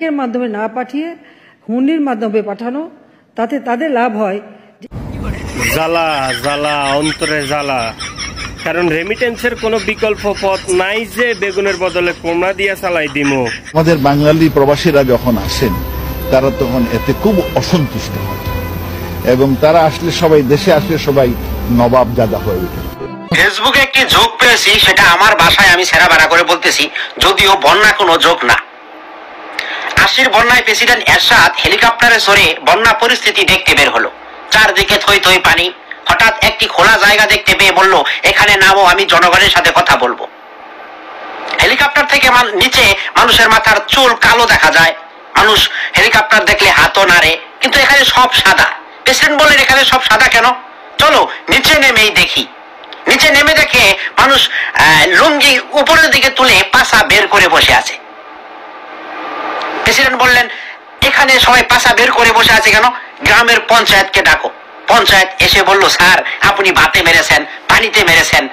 এর মাধ্যমে না পাঠিয়ে হুন্ডির মাধ্যমে পাঠানো, তাতে তাদের লাভ হয়। জ্বালা জ্বালা অন্তরে জ্বালা, কারণ রেমিটেন্সের কোনো বিকল্প পথ নাই যে বেগুনের বদলে কোমড়া দিয়া চালাই দিমো। আমাদের বাঙালি প্রবাসীরা যখন আসেন তারা তখন এতে খুব অসন্তুষ্ট হয় এবং তারা আসলে সবাই দেশে আসলে সবাই নবাব জাদা হয়ে ওঠে। ফেসবুকে একটি যোগ পেয়েছি, সেটা আমার ভাষায় আমি ছেঁড়া বেড়া করে বলতেছি, যদিও বন্যা কোনো যোগ না। 80 বন্যায় প্রেসিডেন্ট এরশাদ হেলিকপ্টারে চড়ে বন্যা পরিস্থিতি দেখতে বের হলো। চারদিকে থই থই পানি। হঠাৎ একটি খোলা জায়গা দেখতে পেয়ে বলল, এখানে নামো, আমি জনগণের সাথে কথা বলবো। হেলিকপ্টার থেকে নিচে মানুষের মাথার চুল কালো দেখা যায়। মানুষ হেলিকপ্টার দেখলে হাতও নাড়ে, কিন্তু এখানে সব সাদা। প্রেসিডেন্ট বললেন, এখানে সব সাদা কেন? চলো নিচে নেমেই দেখি। নিচে নেমে দেখে মানুষ লুঙ্গি উপরের দিকে তুলে পাছা বের করে বসে আছে। প্রেসিডেন্ট বললেন, এখানে সবাই পাছা বের করে বসে আছে কেন? গ্রামের পঞ্চায়েতকে ডাকো। পঞ্চায়েত এসে বলল, স্যার আপনি ভাতে মেরেছেন, পানিতে মেরেছেন,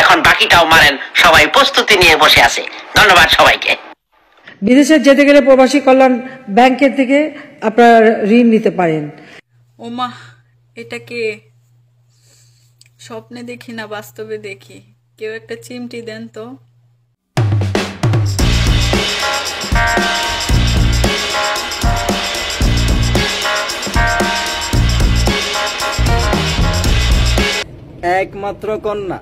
এখন বাকিটাও মারেন। সবাই প্রস্তুতি নিয়ে বসে আছে। ধন্যবাদ সবাইকে। বিদেশে যেতে গেলে প্রবাসী কল্যাণ ব্যাংকের থেকে আপনারা ঋণ নিতে পারেন। ওমা, এটাকে স্বপ্নে দেখি না বাস্তবে দেখি। কেউ একটা চিমটি দেন তো। একমাত্র কন্যা,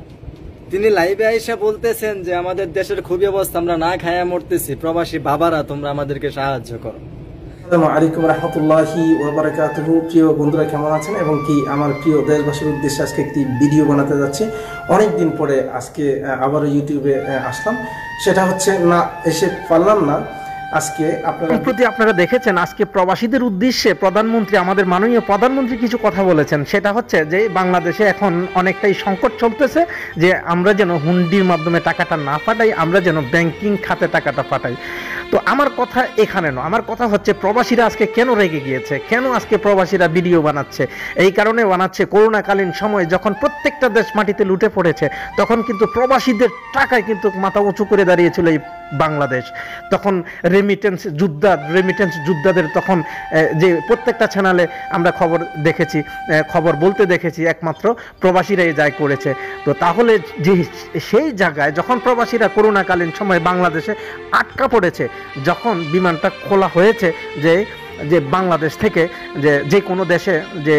তিনি লাইভে আইসা বলতেছেন যে আমাদের দেশের খুবই অবস্থা, আমরা না খায়া মরতেছি, প্রবাসী বাবারা তোমরা আমাদেরকে সাহায্য করো। আসসালামু আলাইকুম রাহমাতুল্লাহি ওয়া বারাকাতুহু। প্রিয় বন্ধুরা কেমন আছেন এবং কি আমার প্রিয় দেশবাসীর উদ্দেশ্যে আজকে একটি ভিডিও বানাতে যাচ্ছি। অনেক দিন পরে আজকে আবারও ইউটিউবে আসলাম, সেটা হচ্ছে না এসে পারলাম না। আজকে আপনারা দেখেছেন আজকে প্রবাসীদের উদ্দেশ্যে প্রধানমন্ত্রী, আমাদের মাননীয় প্রধানমন্ত্রী কিছু কথা বলেছেন। সেটা হচ্ছে যে বাংলাদেশে এখন অনেকটাই সংকট চলতেছে, যে আমরা যেন হুন্ডির মাধ্যমে টাকাটা না পাঠাই, আমরা যেন ব্যাংকিং খাতে টাকাটা পাঠাই। তো আমার কথা এখানে নয়, আমার কথা হচ্ছে প্রবাসীরা আজকে কেন রেগে গিয়েছে, কেন আজকে প্রবাসীরা ভিডিও বানাচ্ছে। এই কারণে বানাচ্ছে, করোনাকালীন সময়ে যখন প্রত্যেকটা দেশ মাটিতে লুটে পড়েছে, তখন কিন্তু প্রবাসীদের টাকায় কিন্তু মাথা উঁচু করে দাঁড়িয়েছিল এই বাংলাদেশ। তখন রেমিটেন্স যোদ্ধাদের তখন যে প্রত্যেকটা চ্যানেলে আমরা খবর দেখেছি, খবর বলতে দেখেছি একমাত্র প্রবাসীরাই যাই করেছে। তো তাহলে যে সেই জায়গায় যখন প্রবাসীরা করোনাকালীন সময় বাংলাদেশে আটকা পড়েছে, যখন বিমানটা খোলা হয়েছে যে বাংলাদেশ থেকে যে কোনো দেশে যে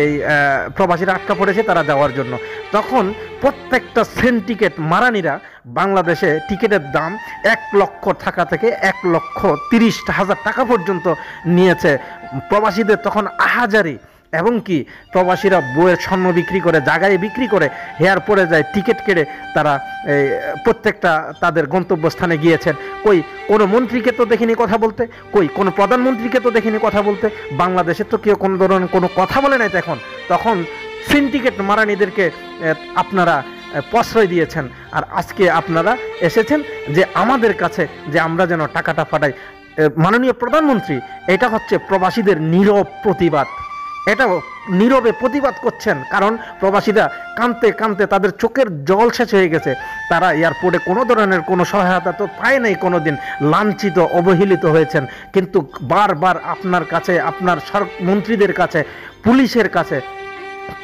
প্রবাসীরা আটকা পড়েছে তারা যাওয়ার জন্য, তখন প্রত্যেকটা সেন্টিকেট মারানিরা বাংলাদেশে টিকিটের দাম 1 লক্ষ টাকা থেকে 1,30,000 টাকা পর্যন্ত নিয়েছে। প্রবাসীদের তখন আহাজারি, এবং কি প্রবাসীরা বইয়ের স্বর্ণ বিক্রি করে, জায়গায় বিক্রি করে, হেয়ার পরে যায়, টিকিট কেটে তারা প্রত্যেকটা তাদের গন্তব্যস্থানে গিয়েছেন। কোনো মন্ত্রীকে তো দেখিনি কথা বলতে, কোনো প্রধানমন্ত্রীকে তো দেখিনি কথা বলতে। বাংলাদেশে তো কেউ কোনো ধরনের কোনো কথা বলে নাই। তখন সিন্ডিকেট মারানিদেরকে আপনারা প্রশ্রয় দিয়েছেন, আর আজকে আপনারা এসেছেন যে আমাদের কাছে যে আমরা যেন টাকাটা পাঠাই। মাননীয় প্রধানমন্ত্রী, এটা হচ্ছে প্রবাসীদের নীরব প্রতিবাদ। এটা নীরবে প্রতিবাদ করছেন, কারণ প্রবাসীরা কাঁদতে কাঁদতে তাদের চোখের জল শেষ হয়ে গেছে। তারা এয়ারপোর্টে কোনো ধরনের কোনো সহায়তা তো পায় নাই, কোনো দিন লাঞ্ছিত অবহেলিত হয়েছেন। কিন্তু বারবার আপনার কাছে, আপনার মন্ত্রীদের কাছে, পুলিশের কাছে,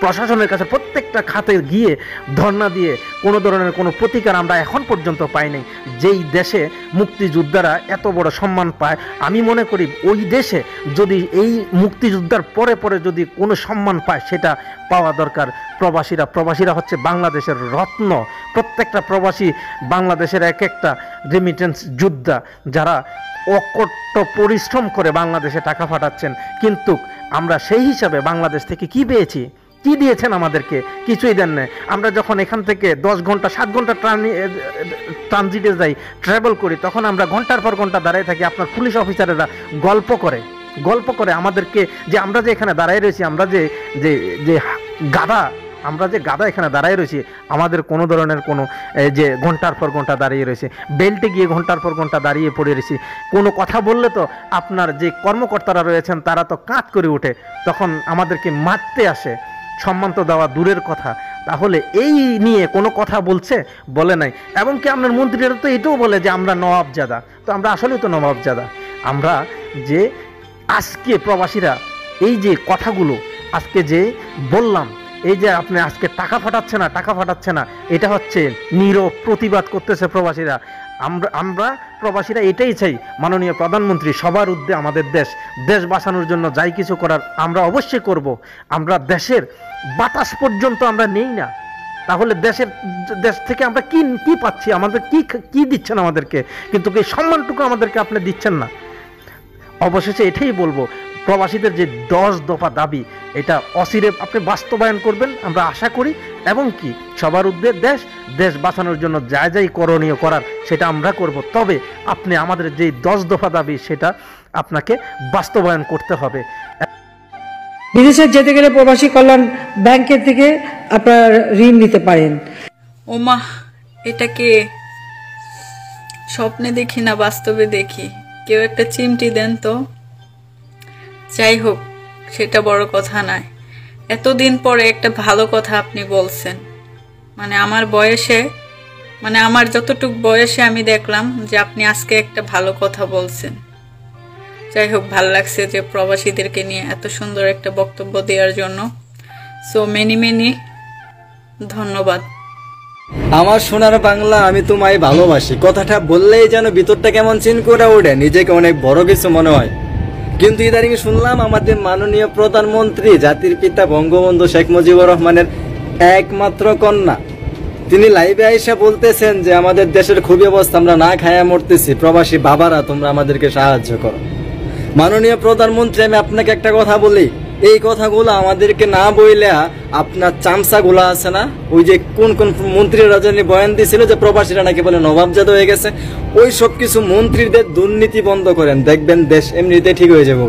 প্রশাসনের কাছে প্রত্যেকটা খাতে গিয়ে ধর্ণা দিয়ে কোনো ধরনের কোনো প্রতিকার আমরা এখন পর্যন্ত পাইনি। যেই দেশে মুক্তিযোদ্ধারা এত বড় সম্মান পায়, আমি মনে করি ওই দেশে যদি এই মুক্তিযোদ্ধার পরে যদি কোনো সম্মান পায়, সেটা পাওয়া দরকার। প্রবাসীরা হচ্ছে বাংলাদেশের রত্ন। প্রত্যেকটা প্রবাসী বাংলাদেশের এক একটা রেমিটেন্স যোদ্ধা, যারা অকট্ট পরিশ্রম করে বাংলাদেশে টাকা পাঠাচ্ছেন। কিন্তু আমরা সেই হিসাবে বাংলাদেশ থেকে কি পেয়েছি, কি দিয়েছেন আমাদেরকে? কিছুই দেন নাই। আমরা যখন এখান থেকে 10 ঘন্টা 7 ঘন্টা ট্রানজিটে যাই, ট্রাভেল করি, তখন আমরা ঘন্টার পর ঘন্টা দাঁড়িয়ে থাকি। আপনার পুলিশ অফিসারেরা গল্প করে আমাদেরকে, যে আমরা যে এখানে দাঁড়ায় রয়েছি, আমরা যে গাদা এখানে দাঁড়ায় রয়েছি, আমাদের কোনো ধরনের কোনো যে ঘন্টার পর ঘন্টা দাঁড়িয়ে রয়েছে, বেল্টে গিয়ে ঘন্টার পর ঘন্টা দাঁড়িয়ে পড়ে রয়েছি। কোনো কথা বললে তো আপনার যে কর্মকর্তারা রয়েছেন তারা তো কাঁধ করে ওঠে, তখন আমাদেরকে মারতে আসে। সম্মান তো দেওয়া দূরের কথা। তাহলে এই নিয়ে কোনো কথা বলে নাই। এবং কি আপনার মন্ত্রীরা তো এটাও বলে যে আমরা নবাবজাদা। তো আমরা আসলেই তো নবাবজাদা। আমরা যে আজকে প্রবাসীরা এই যে কথাগুলো আজকে যে বললাম, এই যে আপনি আজকে টাকা ফাটাচ্ছে না, এটা হচ্ছে নীরব প্রতিবাদ করতেছে প্রবাসীরা। আমরা প্রবাসীরা এটাই চাই, মাননীয় প্রধানমন্ত্রী সবার ঊর্ধ্বে আমাদের দেশ বাঁচানোর জন্য যাই কিছু করার আমরা অবশ্যই করব। আমরা দেশের বাতাস পর্যন্ত আমরা নেই না, তাহলে দেশ থেকে আমরা কি পাচ্ছি, আমাদের কি দিচ্ছেন আমাদেরকে, কিন্তু এই সম্মানটুকু আমাদেরকে আপনি দিচ্ছেন না। অবশেষে এটাই বলবো, প্রবাসীদের যে 10 দফা দাবি এটা অচিরে আপনি বাস্তবায়ন করবেন আমরা আশা করি, এবং কি সবার ঊর্ধ্বে দেশ বাঁচানোর জন্য যাই করণীয় করার সেটা আমরা করব। তবে আপনি আমাদের যে 10 দফা দাবি সেটা আপনাকে বাস্তবায়ন করতে হবে। বিদেশে যেতে গেলে প্রবাসী কল্যাণ ব্যাংকের থেকে আপনার ঋণ নিতে পারেন। ওমা, এটাকে স্বপ্নে দেখি না বাস্তবে দেখি, কেউ একটা চিমটি দেন তো। যাই হোক, সেটা বড় কথা নয়। এতদিন পরে একটা ভালো কথা আপনি বলছেন, মানে আমার বয়সে, মানে আমার যতটুকু বয়সে আমি দেখলাম যে আপনি আজকে একটা ভালো কথা বলছেন। যাই হোক, ভালো লাগছে যে প্রবাসীদেরকে নিয়ে এত সুন্দর একটা বক্তব্য দেওয়ার জন্য। সো মেনি ধন্যবাদ। আমার সোনার বাংলা, আমি তোমায় ভালোবাসি কথাটা বললেই যেন ভিতরটা কেমন চিন করে ওঠে, নিজেকে অনেক বড় কিছু মনে হয়। কিন্তু ইদারিং শুনলাম আমাদের মাননীয় প্রধানমন্ত্রী, জাতির পিতা বঙ্গবন্ধু শেখ মুজিবুর রহমানের একমাত্র কন্যা, তিনি লাইভে আইসা বলতেছেন যে আমাদের দেশের খুবই অবস্থা, আমরা না খায়া মরতেছি, প্রবাসী বাবারা তোমরা আমাদেরকে সাহায্য করো। মাননীয় প্রধানমন্ত্রী, আমি আপনাকে একটা কথা বলি, এই কথাগুলো আমাদেরকে না বইলে আপনার চামচাগুলো আছে না, ওই যে কোন মন্ত্রীরা জানি বয়ান দিয়েছিল যে প্রবাসীরা নাকি বলে নবাবজাদা হয়ে গেছে, ওই সব কিছু মন্ত্রীদের দুর্নীতি বন্ধ করেন, দেখবেন দেশ এমনিতে ঠিক হয়ে যাবো।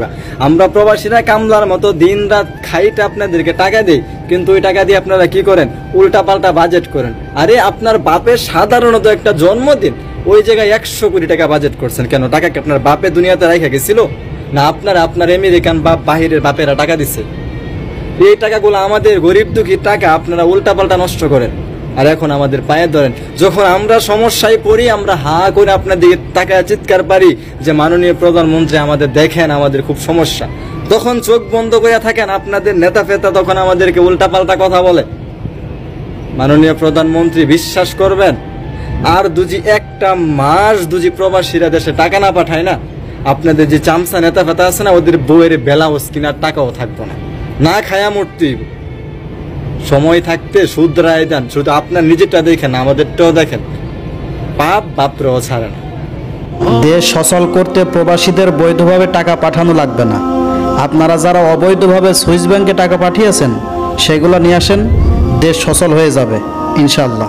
আমরা প্রবাসীরা কামলার মতো দিন রাত খাইতে আপনাদেরকে টাকা দিই, কিন্তু ওই টাকা দিয়ে আপনারা কি করেন, উল্টা পাল্টা বাজেট করেন। আরে আপনার বাপের সাধারণত একটা জন্মদিন, ওই জায়গায় 100 কোটি টাকা বাজেট করছেন কেন? টাকা কি আপনার বাপে দুনিয়াতে রাখা গেছিল না আপনার আমেরিকান বাপ বাহিরের বাপেরা টাকা দিচ্ছে? এই টাকাগুলো আমাদের গরিব দুঃখীর টাকা আপনারা উল্টা পাল্টা নষ্ট করেন, আর এখন আমাদের পায়ে ধরেন। যখন আমরা সমস্যায় পড়ি, আমরা হা করে আপনার দিকে টাকা চিৎকার পারি যে মাননীয় প্রধানমন্ত্রী আমাদের দেখেন, আমাদের খুব সমস্যা, তখন চোখ বন্ধ করে থাকেন আপনাদের নেতা ফেতা, তখন আমাদেরকে উল্টা পাল্টা কথা বলে। মাননীয় প্রধানমন্ত্রী, বিশ্বাস করবেন, আর একটা মাস প্রবাসীরা দেশে টাকা না পাঠায় না, আপনাদের যে চামচা নেতা ফেতা আছে না, ওদের বউয়ের ব্লাউজ কেনার টাকাও থাকবো না খায়া মূর্তি। সময় থাকতে শুধরায় দেন, শুধু আপনার নিজেরটা দেখেন, আমাদেরটাও দেখেন, পাপ বাপরেও ছাড়ে না। দেশ সচল করতে প্রবাসীদের বৈধভাবে টাকা পাঠানো লাগবে না। আপনারা যারা অবৈধভাবে সুইস ব্যাংকে টাকা পাঠিয়েছেন সেগুলো নিয়ে আসেন, দেশ সচল হয়ে যাবে ইনশাআল্লাহ।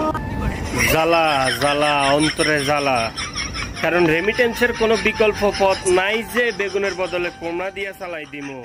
জ্বালা অন্তরে জ্বালা, কারণ রেমিটেন্সের কোনো বিকল্প পথ নাই যে বেগুনের বদলে কোমড়া দিয়া চালাই দিমু।